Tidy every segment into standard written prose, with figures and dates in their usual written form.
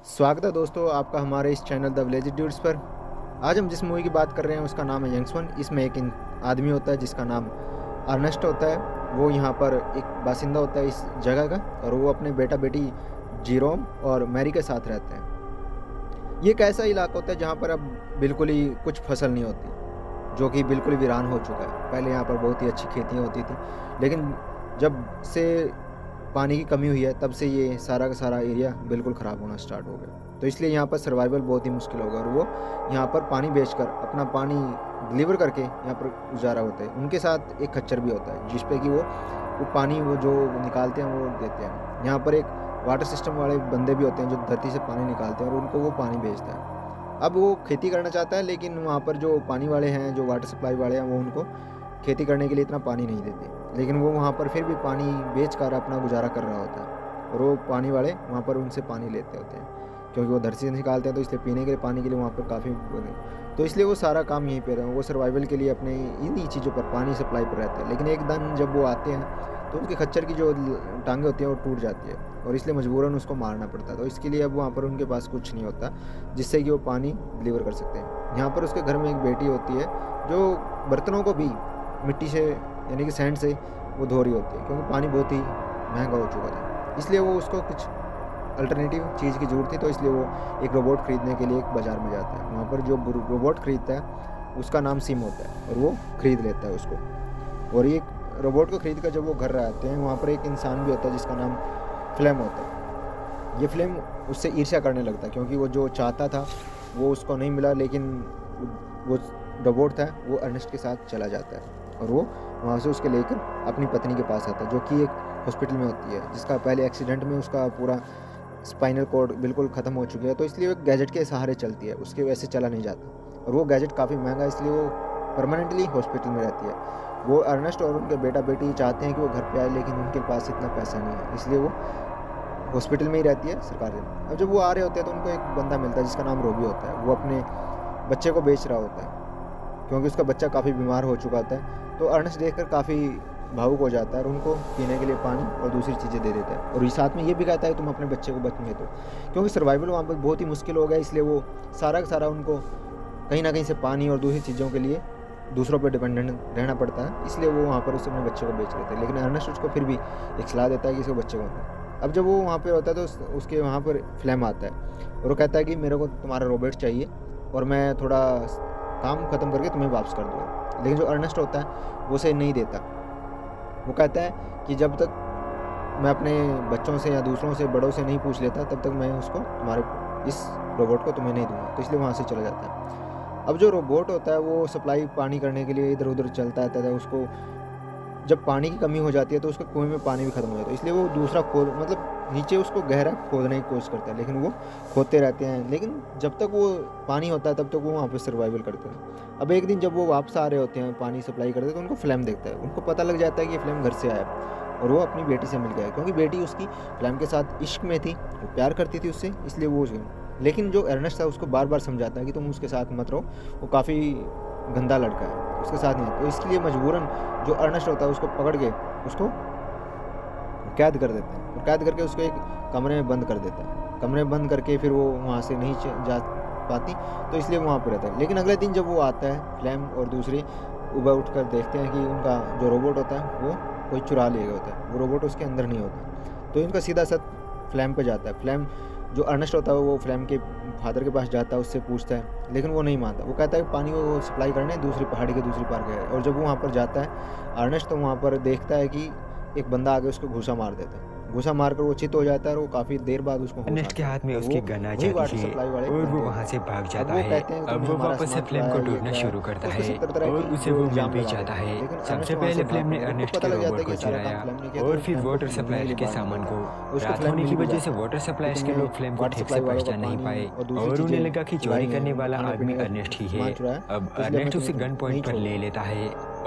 स्वागत है दोस्तों आपका हमारे इस चैनल द विलेज ड्यूड्स पर। आज हम जिस मूवी की बात कर रहे हैं उसका नाम है यंगस्मैन। इसमें एक आदमी होता है जिसका नाम अर्नेस्ट होता है। वो यहाँ पर एक बासिंदा होता है इस जगह का, और वो अपने बेटा बेटी जीरोम और मैरी के साथ रहते हैं। ये एक ऐसा इलाका होता है जहाँ पर अब बिल्कुल ही कुछ फसल नहीं होती, जो कि बिल्कुल वीरान हो चुका है। पहले यहाँ पर बहुत ही अच्छी खेतियाँ होती थी, लेकिन जब से पानी की कमी हुई है तब से ये सारा का सारा एरिया बिल्कुल ख़राब होना स्टार्ट हो गया। तो इसलिए यहाँ पर सर्वाइवल बहुत ही मुश्किल होगा, और वो यहाँ पर पानी बेचकर अपना पानी डिलीवर करके यहाँ पर गुजारा होता है। उनके साथ एक खच्चर भी होता है जिस पे कि वो पानी वो जो निकालते हैं वो देते हैं। यहाँ पर एक वाटर सिस्टम वाले बंदे भी होते हैं जो धरती से पानी निकालते हैं और उनको वो पानी बेचता है। अब वो खेती करना चाहता है, लेकिन वहाँ पर जो पानी वाले हैं, जो वाटर सप्लाई वाले हैं, वो उनको खेती करने के लिए इतना पानी नहीं देते। लेकिन वो वहाँ पर फिर भी पानी बेचकर अपना गुजारा कर रहा होता है, और वो पानी वाले वहाँ पर उनसे पानी लेते होते हैं, क्योंकि वो धरती से निकालते हैं। तो इसलिए पीने के लिए पानी के लिए वहाँ पर काफ़ी तो इसलिए वो सारा काम यहीं पे रहे। वो सर्वाइवल के लिए अपने इन्हीं चीज़ों पर पानी सप्लाई पर रहते हैं। लेकिन एक दिन जब वो आते हैं तो उनके खच्चर की जो टांगें होती हैं वो टूट जाती है, और इसलिए मजबूरन उसको मारना पड़ता है। तो इसके लिए अब वहाँ पर उनके पास कुछ नहीं होता जिससे कि वो पानी डिलीवर कर सकते हैं। यहाँ पर उसके घर में एक बेटी होती है जो बर्तनों को भी मिट्टी से यानी कि सैंड से वो धो रही होती है, क्योंकि पानी बहुत ही महंगा हो चुका था। इसलिए वो उसको कुछ अल्टरनेटिव चीज़ की ज़रूरत थी, तो इसलिए वो एक रोबोट ख़रीदने के लिए एक बाज़ार में जाता है। वहाँ पर जो रोबोट ख़रीदता है उसका नाम सिम होता है, और वो ख़रीद लेता है उसको। और ये रोबोट को ख़रीद कर जब वो घर आते हैं, वहाँ पर एक इंसान भी होता है जिसका नाम फ्लेम होता है। ये फ्लेम उससे ईर्ष्या करने लगता है, क्योंकि वो जो चाहता था वो उसको नहीं मिला। लेकिन वो रोबोट था वो अर्नेस्ट के साथ चला जाता है, और वो वहाँ से उसके लेकर अपनी पत्नी के पास आता है, जो कि एक हॉस्पिटल में होती है, जिसका पहले एक्सीडेंट में उसका पूरा स्पाइनल कॉर्ड बिल्कुल ख़त्म हो चुकी है। तो इसलिए वो एक गैजेट के सहारे चलती है, उसके वैसे चला नहीं जाता। और वो गैजेट काफ़ी महंगा है, इसलिए वो परमानेंटली हॉस्पिटल में रहती है। वो अर्नेस्ट और उनके बेटा बेटी चाहते हैं कि वो घर पे आए, लेकिन उनके पास इतना पैसा नहीं है, इसलिए वो हॉस्पिटल में ही रहती है सरकारी में। अब जब वो आ रहे होते हैं तो उनको एक बंदा मिलता है जिसका नाम रोबी होता है। वो अपने बच्चे को बेच रहा होता है, क्योंकि उसका बच्चा काफ़ी बीमार हो चुका होता है। तो अर्नेस्ट देखकर काफ़ी भावुक हो जाता है, और उनको पीने के लिए पानी और दूसरी चीज़ें दे देता है। और ये साथ में ये भी कहता है तुम अपने बच्चे को बचने दो, क्योंकि सर्वाइवल वहाँ पर बहुत ही मुश्किल हो गया। इसलिए वो सारा का सारा उनको कहीं ना कहीं से पानी और दूसरी चीज़ों के लिए दूसरों पर डिपेंडेंट रहना पड़ता है। इसलिए वो वहाँ पर उसे अपने बच्चे को बेच रहे थे। लेकिन अर्नेस्ट उसको फिर भी एक सलाह देता है कि इसको बच्चे को। अब जब वो वहाँ पर होता है तो उसके वहाँ पर फ्लेम आता है, और वो कहता है कि मेरे को तुम्हारा रोबोट चाहिए, और मैं थोड़ा काम ख़त्म करके तुम्हें वापस कर दूँगा। लेकिन जो अर्नेस्ट होता है वो उसे नहीं देता। वो कहता है कि जब तक मैं अपने बच्चों से या दूसरों से बड़ों से नहीं पूछ लेता, तब तक मैं उसको तुम्हारे इस रोबोट को तुम्हें नहीं दूंगा। तो इसलिए वहाँ से चला जाता है। अब जो रोबोट होता है वो सप्लाई पानी करने के लिए इधर उधर चलता रहता है। उसको जब पानी की कमी हो जाती है तो उसके कुएं में पानी भी खत्म हो जाता है, इसलिए वो दूसरा मतलब नीचे उसको गहरा खोदने की कोशिश करता है। लेकिन वो खोदते रहते हैं, लेकिन जब तक वो पानी होता है तब तक वो वहाँ पे सर्वाइवल करते हैं। अब एक दिन जब वो वापस आ रहे होते हैं पानी सप्लाई करते हैं, तो उनको फ्लेम देखता है। उनको पता लग जाता है कि ये फ्लेम घर से आया, और वो अपनी बेटी से मिल गया, क्योंकि बेटी उसकी फ्लेम के साथ इश्क में थी, वो प्यार करती थी उससे, इसलिए वो लेकिन जो अर्नेस्ट था उसको बार बार समझाता है कि तुम उसके साथ मत रहो, वो काफ़ी गंदा लड़का है, उसके साथ नहीं। तो इसके लिए मजबूरन जो अर्नेस्ट होता है उसको पकड़ के उसको कैद कर देते हैं, और कैद करके उसको एक कमरे में बंद कर देता है। कमरे में बंद करके फिर वो वहाँ से नहीं जा पाती, तो इसलिए वहाँ पर रहता है। लेकिन अगले दिन जब वो आता है फ्लेम और दूसरी उबर उठकर देखते हैं कि उनका जो रोबोट होता है वो कोई चुरा लिया होता है, वो रोबोट उसके अंदर नहीं होता। तो इनका सीधा साथ फ्लेम पे जाता है। फ्लेम जो अर्नेस्ट होता है वो फ्लेम के फादर के पास जाता है, उससे पूछता है, लेकिन वो नहीं मानता। वो कहता है कि पानी को सप्लाई करने दूसरी पहाड़ी के दूसरी पार गया है। और जब वो वहाँ पर जाता है अर्नेस्ट, तो वहाँ पर देखता है कि एक बंदा आगे उसको घूसा मार देता है। घूसा मारकर वो चित हो जाता है, और वो काफ़ी देर बाद उसको होश अर्नेस्ट के आता है। हाथ में और उसकी वो गन आ वही वाटर जाती है सप्लाई वाले और वो बंदे वहाँ होते से हैं। भाग जाता अब वो है। कहते हैं कि अब तुमने वो हमारा वापस से सामान फ्लेम चुराया को है, ये ढूंढना क्या है। शुरू करता तो है किसी तरह और की उसे वो वो मिल इल्ज़ाम भी लगा जाता देते हैं। है। लेकिन अर्नेस्ट सबसे वहाँ से पहले फ्लेम ने भागता है। उनको अर्नेस्ट पता के लग जाता रोबोट है कि को ये सारा काम चुराया फ्लेम ने किया, तो और वो फिर फ्लेम को वाटर ढूंढने के सप्लायर लिए के बाहर सामान निकलता को है, और उसको रात फ्लेम होने मिल की भी वजह से जाता है वाटर कि सप्लायर्स के तुमने लोग फ्लेम को वाटर ठीक से सप्लाई वालों का पहुंचा नहीं पानी पाए और दूसरी और उन्हें चीज़ें लगा कि चुराई चोरी हैं, करने उनमें वाला खाने आदमी पीने का अर्नेस्ट ही है। सामान चुराया, अब तो इसलिए मैं अर्नेस्ट उसे तुम्हें गन नहीं पॉइंट पर ले छोड़ूंगा। लेता है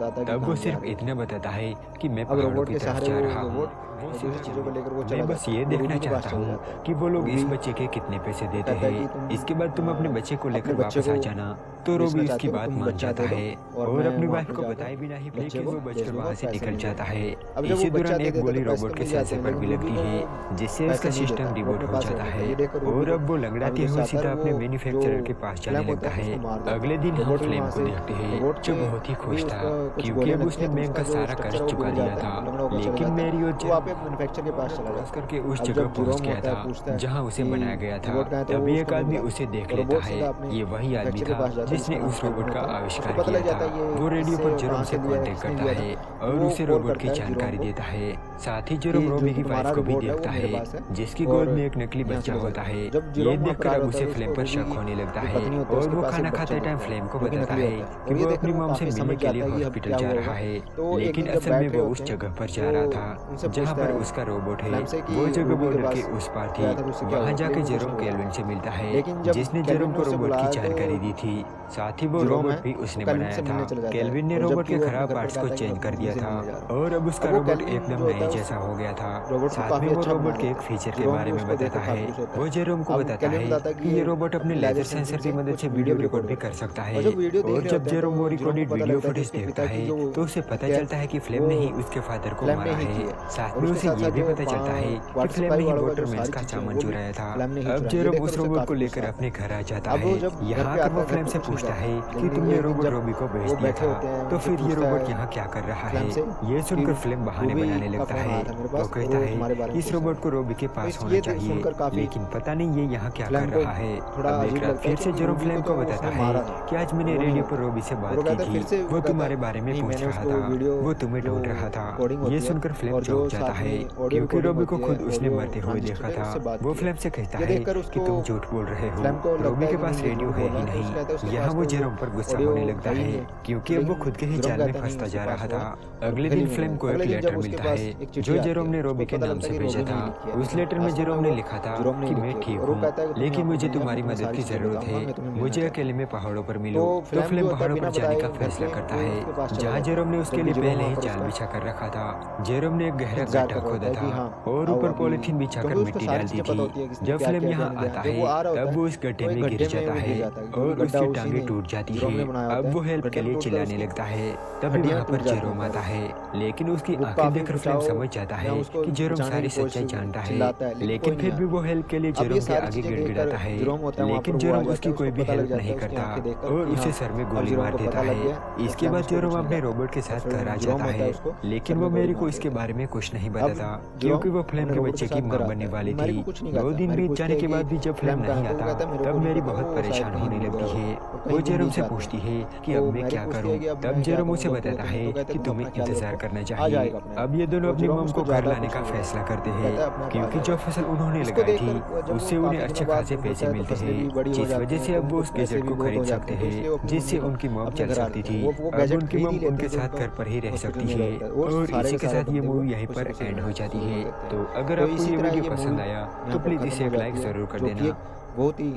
बताता है कि तब वो कहाँ जा सिर्फ रही है। इतना बताता है कि मैं अब पहाड़ों रोबोट की के तरफ सहारे जा वो रहा हूँ। रोबोट वो दूसरी चीज़ों को लेकर वो चला मैं बस जाता है। ये वो देखना रूबी के पास चाहता चला हूँ जाता है। कि वो लोग इस रूबी बच्चे के कितने पैसे देते कहता है कि हैं। तुम इसके बाद तुम अपने बच्चे को लेकर अपने बच्चे वापस आ को जाना। तो बेचना रोबी चाहते उसकी हो तो बात तुम मान बच्चा जाता दे दो है और और मैं अपनी वहाँ वाइफ पे को जाकर बताए बिना ही बच्चे लेकिन को वो बेच बचकर दूंगा वहाँ और से पैसे निकल नहीं जाता देगा। है। अब जब वो इसी बच्चा दौरान दे एक देता गोली तो पैसे रोबोट तो के मिल जाते सेंसर हैं, पर लेकिन भी रूबी लगती को है वो जिससे पैसे उसका नहीं सिस्टम देता, वो रिबूट अपने हो पास जाता रखने का है ये देखकर रूबी और को अब वो लंगड़ाते अब जो हुए सातर सीधा अपने वो जो मैन्युफैक्चरर के पास जाने फ्लैम होता लगता है है। उसको मार देता अगले है। दिन हम रोबोट भी फ्लेम वहाँ को से देखते हैं रोबोट जो के बहुत ही भी खुश था उसका कुछ क्योंकि गोलियां अब लगती उसने हैं तो बैंक उसका का जो सारा स्ट्रक्चर कर्ज है वो चुका बिगड़ दिया जाता था। है, लंगड़ा होकर चला लेकिन जाता है। मैरी और तो वहाँ पे जेरोम मैन्युफैक्चर के पास रोड चला क्रॉस जाता है। करके उस अब जगह जब पहुंच जीरोम गया होता है था पूछता है जहां उसे कि बनाया गया था। रोबोट कहाँ है, तो तभी वो एक उसको नहीं आदमी मिला। उसे देख तो लेता रोबोट है। सीधा अपने ये वही आदमी मैन्युफैक्चर के था पास जाता है जिसने जिसका नाम उस केल्विन रोबोट का होता है। उसको आविष्कार पता किया लग जाता था। है ये वो रेडियो इससे पर जेरोम कहाँ से से लिया है, कांटेक्ट किसने करता लिया था। है तो और वो उसे कॉल रोबोट की करता है जीरोम जानकारी को देता है। साथ ही कि जेरोम रोबी की तुम्हारा वाइफ को भी रोबोट है वो देखता मेरे है पास है जिसकी और गोद में एक नकली यहाँ बच्चा से ले होता जाओ। है। जब ये जीरोम वहाँ पर देखकर आ अब जाता है उसे तो फ्लेम उसको पर रूबी शक की होने लगता जो है पत्नी होती है और उसके वो पास खाना एक बच्चा खाते टाइम दिखता है फ्लेम को जो कि बताता नकली है होता है। कि और ये वो अपनी देखकर वो मॉम से काफी मिलने समझ के लिए जाता है कि अब हॉस्पिटल क्या जा हुआ रहा होगा। है। तो एक लेकिन दिन जब असल में बैठ रहे वो होते उस हैं जगह पर तो जा रहा था उनसे जहाँ पूछता पर है उसका रोबोट है। फ्लैम से कि वो जगह रूबी के बॉर्डर पास के उस पार थी। गया था तो उससे क्या वहां हुआ, जाके लेकिन वो कुछ जेरोम नहीं बोला। केल्विन से मिलता है लेकिन जब जिसने केल्विन जेरोम ने को उसे रोबोट की बुलाया जानकारी तो दी थी। साथ ही वो जीरोम रोबोट है भी वो उसने केल्विन बनाया से था। मिलने चला जाता है केल्विन ने और रोबोट जबकि के वो अपने खराब घर पर पार्ट्स को कहता है कि मैं चेंज कर अपनी दिया बीवी से था मिलने जा रहा हूँ। और अब उसका अब वो रोबोट केल्विन एकदम जो होता नए है जैसा हो गया था। रोबोट को साथ काफी में वो अच्छा बना रोबोट के एक देता है। फीचर के जीरोम बारे भी में उसको बताता देखकर है। काफी खुश होता वो है। जेरोम को अब बताता केल्विन है बताता है कि कि ये रोबोट अपने अपनी लेजर लेजर सेंसर सेंसिंग की से मदद कुछ से वीडियो वीडियो भी रिकॉर्ड रिकॉर्ड भी करता कर है। सकता और है। जब वीडियो देख और रहे जब होते हैं जेरोम वो तो जीरोम को रिकॉर्डेड पता वीडियो लगता है कि फुटेज उसके देखता पिता की है जो तो उसे पता हत्या चलता है कि फ्लेम वो ने ही उसके फादर को फ्लैम ने मारा ही की है। है साथ और में उसके उसे साथ ये साथ भी जो पता चलता है कि वाटर फ्लेम सप्लाई ने ही वालों का जो वाटरमैन्स सारी का चीजें हैं सामान वो भी चुराया था। फ्लैम ने ही अब चुराई। ये जेरोम देखकर उस उसे रोबोट को काफी लेकर गुस्सा आता अपने है। घर आ जाता अब है। वो जब घर यहाँ पे आकर आता वो है घर फ्लेम पे से कुछ नहीं पूछता जाता है है। कि लेकिन तुमने एक दिन रोबोट जब रॉबी को भेज वो दिया बैठे होते हैं, था, तो उनसे फिर ये पूछता रोबोट है यहाँ क्या कर रहा है। फ्लैम से ये सुनकर कि फ्लेम बहाने रूबी बनाने का लगता फ़ोन है। आया था मेरे तो पास, कहता वो है तुम्हारे बारे में इस पूछ रहा रोबोट को रोबी के तो पास इस होना ये चाहिए, सुनकर काफ़ी लेकिन पता नहीं ये यहाँ क्या फ्लैम कर को रहा है। थोड़ा अब एक अजीब रात लगता है फिर से क्योंकि जेरोम रूबी फ्लेम को को तो बताता उसने है मारा था, कि आज मैंने वो नहीं रेडियो है। पर रोबी से और बात वो की कहता है थी, फिर से वो कहता तुम्हारे है बारे में नहीं, पूछ मैंने रहा उसको था, वीडियो वो तुम्हें जो ढूंढ रहा था। रिकॉर्डिंग ये होती है सुनकर फ्लेम और जो चौंक जाता साथ है में ऑडियो क्योंकि रिकॉर्डिंग रोबी को होती खुद है, उसने ऑडियो मरते हुए ट्रांजिस्टर देखा पे, था। उससे बात वो की है। फ्लेम से कहता ये है देखकर कि उसको तुम झूठ बोल रहे हो, फ्लैम को रोबी लगता है के कि पास नहीं, ये रेडियो झूठ है बोल ही रहा है, तो नहीं। उसका कहता है उसके यहाँ पास वो तो जेरोम पर गुस्सा ऑडियो होने लगता है ही है नहीं। क्योंकि अब वो लेकिन खुद के ही जेरोम जाल में कहता नहीं फंसता उसके जा पास रहा वो था। और अगले घर ही दिन में फ्लेम नहीं को है। एक अगले दिन जब लेटर उसके मिलता पास है एक चिट्ठी जो आती जेरोम है, ने रोबी उसको के पता नाम लगता से है कि भेजा रोबी था। नहीं लिखी है, उस लेकिन लेटर में वास्तव में जेरोम ने वो लिखा था जेरोम नहीं कि मैं लिखी है ठीक और वो हूँ, कहता है कि तुम लेकिन यहाँ पर मुझे मिलना, मैं तुम्हारी तुम्हें मदद सारी की चीज़ें जरूरत बताऊंगा, है, मैं तुम्हें मिलना मुझे चाहता अकेले हूँ। में पहाड़ों पर मिलो। तो तो फ्लैम फ्लेम जो होता है पहाड़ों बिना पर जाने बताए का घर फैसला पे करता वो है उसके पास चला जहाँ जाता जेरोम ने है। उसके जबकि लिए जेरोम पहले वहाँ ही पर जाल उसका बिछा कर रखा था। जेरोम ने एक गहरा इंतजार गड्ढा कर रहा खोदा होता है कि था हाँ और आओ ऊपर अभी, पॉलिथीन बिछाकर क्योंकि उसको मिट्टी सारी डाल दी चीज़ें थी। पता होती है किसने जब क्या फ्लेम किया क्या यहाँ नहीं किया। आता जब है वो आ रहा होता तब है वो उस गड्ढे तो एक में गिर गड्ढे में जाता वो गिर है जाता है, जो कि और गड्ढा उसकी उसी टांगें ने टूट जाती जेरोम ने है। बनाया होता अब है। वो हेल्प गड्ढे के में लिए टूटकर चिल्लाने उसकी लगता है। तभी हड्डियां वहाँ टूट पर जाती हैं जेरोम आता पैरों है, की। लेकिन उसकी वो आंखें काफ़ी देखकर फ्लेम बचाव समझ जाता या है उसको कि जेरोम बचाने सारी की कोशिश सच्चाई जानता है। चिल्लाता है, लेकिन लेकिन कोई नहीं फिर भी आता। वो हेल्प के लिए अब ये जेरोम के सारी आगे चीज़ें देखकर गिड़गिड़ाता है, जेरोम होता है वहाँ पर, लेकिन वो आ जेरोम जाता उसकी है, कोई उसको भी पता लग हेल्प जाता नहीं है उसकी करता आंखें देखकर और कि उसे हाँ सर में अब गोली जेरोम मार को देता पता लग है। गया और इसके फ्लैम बाद उसको जेरोम कुछ नहीं अपने कहता। रोबोट के और साथ फिर घर आ जेरोम जाता होता है, है उसको लेकिन सर वो में गोली मैरी को मार इसके देता है। बारे में कुछ नहीं अब बताता जेरोम क्योंकि वो फ्लेम अपने के रोबोट के बच्चे की साथ घर माँ आता बनने है। वाली मैरी थी। को कुछ नहीं 2 कहता, दिन मैरी बीत पूछती जाने है के कि बाद भी जब फ्लेम फ्लैम कहाँ नहीं है, तो वो आता कहता है मेरे तब को नहीं मेरी पता, बहुत वो शायद परेशान कहीं होने दूर गया लगती होगा है। और वो कहीं दूर जेरोम ही से से आता पूछती है। है कि तो अब मैं मैरी क्या पूछती करूं। है कि अब तब मैं क्या जेरोम करूँ, उसे बोलते बताता बोलते हैं, है तो कहता कि है तुम तुम्हें अपना ख्याल इंतजार रखो, करना आ चाहिए। जाएगा अपने अब आप। ये दोनों तो अपनी जेरोम मम उसको को घर ज़्यादा लाने का खुशी हो जाती फैसला है, करते वो हैं कहता है अपने आप आ क्योंकि जो जाएगा। फसल उन्होंने इसको लगाई थी देखकर जब वो उससे उन्हें काफ़ी अच्छे दिनों बाद खासे पैसे होता है तो मिलते फसलें हैं, भी बड़ी हो जिस जाती वजह हैं, से तो अब वो उनको उस पैसे गैजेट भी को बहुत खरीद हो जाते सकते हैं, तो इसलिए वो हैं अपनी मम्मी जिससे को उनकी मॉम अपने चल घर आ सकती जाते थी। हैं। वो अब गैजेट उनकी खरीद ही मम लेते उनके हैं, जो साथ उनको घर पर ही रह हॉस्पिटल सकती में है रहता है, और और सारे इसी के के सारे साथ ये बंदे वो मूवी यहीं खुशी पर खुशी एंड हो जाती शुरू है। कर देते तो हैं। अगर तो आपको इसी ये तरह वीडियो ये मूवी पसंद आया तो यहाँ पर प्लीज़ ख़त्म इसे हो एक लाइक जाती है, ज़रूर कर जो कि देना। एक बहुत ही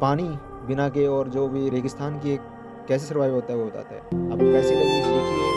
पानी बिना के और जो भी रेगिस्तान की एक कैसे सर्वाइव होता है वो बताता है। आपको कैसी लगी देखिए।